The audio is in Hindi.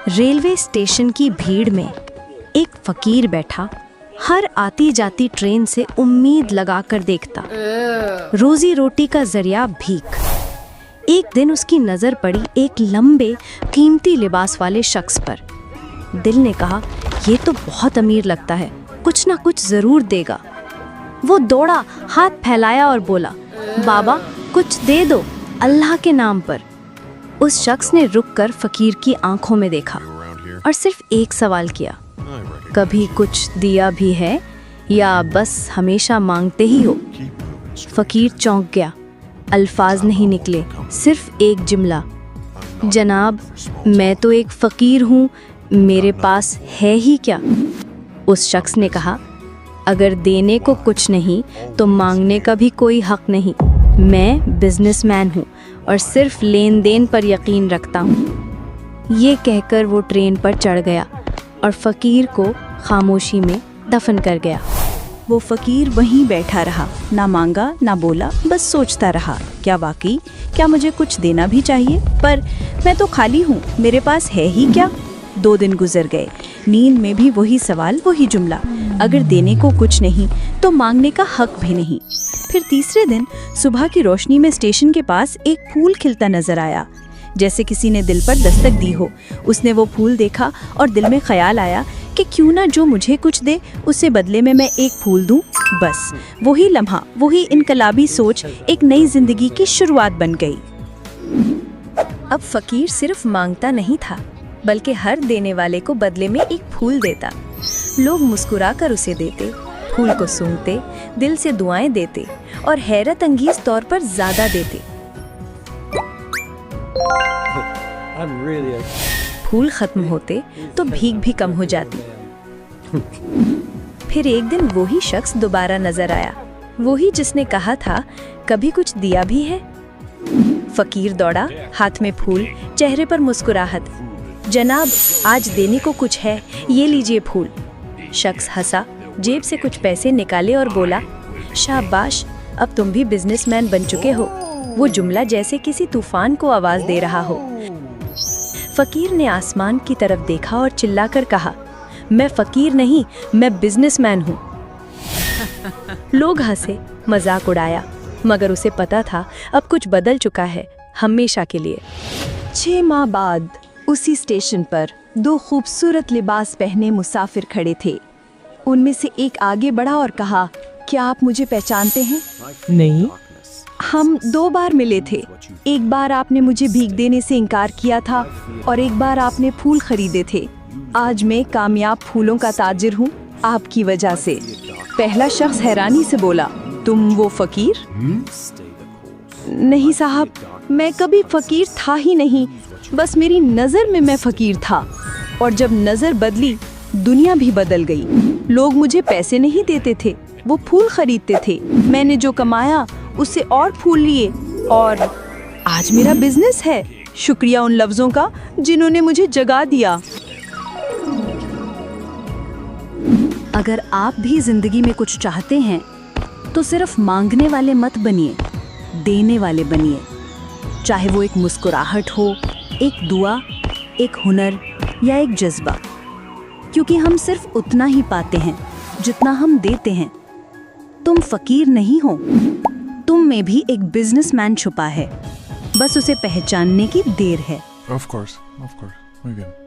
रेलवे स्टेशन की भीड़ में एक फकीर बैठा हर आती जाती ट्रेन से उम्मीद लगाकर देखता, रोजी रोटी का जरिया भीख। एक दिन उसकी नज़र पड़ी एक लंबे कीमती लिबास वाले शख्स पर। दिल ने कहा, ये तो बहुत अमीर लगता है, कुछ ना कुछ ज़रूर देगा। वो दौड़ा, हाथ फैलाया और बोला, बाबा कुछ दे दो अल्लाह के नाम पर। उस शख्स ने रुककर फकीर की आंखों में देखा और सिर्फ एक सवाल किया, कभी कुछ दिया भी है या बस हमेशा मांगते ही हो? फकीर चौंक गया, अल्फाज नहीं निकले, सिर्फ एक जुमला, जनाब मैं तो एक फ़कीर हूँ, मेरे पास है ही क्या? उस शख्स ने कहा, अगर देने को कुछ नहीं तो मांगने का भी कोई हक नहीं। मैं बिजनेसमैन हूँ और सिर्फ लेन देन पर यकीन रखता हूँ। ये कहकर वो ट्रेन पर चढ़ गया और फ़कीर को खामोशी में दफन कर गया। वो फ़कीर वहीं बैठा रहा, ना मांगा ना बोला, बस सोचता रहा, क्या वाकई क्या मुझे कुछ देना भी चाहिए? पर मैं तो खाली हूँ, मेरे पास है ही क्या? 2 दिन गुजर गए, नींद में भी वही सवाल, वही जुमला, अगर देने को कुछ नहीं तो मांगने का हक भी नहीं। फिर तीसरे दिन सुबह की रोशनी में स्टेशन के पास एक फूल खिलता नजर आया, जैसे किसी ने दिल पर दस्तक दी हो। उसने वो फूल देखा और दिल में ख्याल आया कि क्यों ना जो मुझे कुछ दे उससे बदले में मैं एक फूल दूं। बस वही लम्हा, वही इनकलाबी सोच एक नई जिंदगी की शुरुआत बन गई। अब फकीर सिर्फ मांगता नहीं था, बल्कि हर देने वाले को बदले में एक फूल देता। लोग मुस्कुराकर उसे देते, फूल को सूंघते, दिल से दुआएं देते और हैरत अंगेज तौर पर ज्यादा देते। फूल खत्म होते तो भीख भी कम हो जाती। फिर एक दिन वही शख्स दोबारा नजर आया, वही जिसने कहा था, कभी कुछ दिया भी है? फकीर दौड़ा, हाथ में फूल, चेहरे पर मुस्कुराहट, जनाब आज देने को कुछ है, ये लीजिए फूल। शख्स हंसा, जेब से कुछ पैसे निकाले और बोला, शाबाश अब तुम भी बिजनेसमैन बन चुके हो। वो जुमला जैसे किसी तूफान को आवाज दे रहा हो। फकीर ने आसमान की तरफ देखा और चिल्लाकर कहा, मैं फकीर नहीं, मैं बिजनेसमैन हूँ। लोग हंसे, मजाक उड़ाया, मगर उसे पता था अब कुछ बदल चुका है, हमेशा के लिए। 6 माह बाद उसी स्टेशन पर 2 खूबसूरत लिबास पहने मुसाफिर खड़े थे। उनमें से एक आगे बढ़ा और कहा, क्या आप मुझे पहचानते हैं? नहीं। हम 2 बार मिले थे। एक बार आपने मुझे भीख देने से इनकार किया था और एक बार आपने फूल खरीदे थे। आज मैं कामयाब फूलों का ताजिर हूँ आपकी वजह से। पहला शख्स हैरानी से बोला, तुम वो फकीर? नहीं साहब, मैं कभी फकीर था ही नहीं, बस मेरी नज़र में मैं फकीर था, और जब नज़र बदली दुनिया भी बदल गई। लोग मुझे पैसे नहीं देते थे, वो फूल खरीदते थे। मैंने जो कमाया उससे और फूल लिए और आज मेरा बिजनेस है। शुक्रिया उन लफ्ज़ों का जिन्होंने मुझे जगा दिया। अगर आप भी जिंदगी में कुछ चाहते हैं तो सिर्फ मांगने वाले मत बनिए, देने वाले बनिए। चाहे वो एक मुस्कुराहट हो, एक दुआ, एक हुनर या एक जज्बा, क्योंकि हम सिर्फ उतना ही पाते हैं जितना हम देते हैं। तुम फकीर नहीं हो, तुम में भी एक बिजनेसमैन छुपा है, बस उसे पहचानने की देर है। Of course, we can.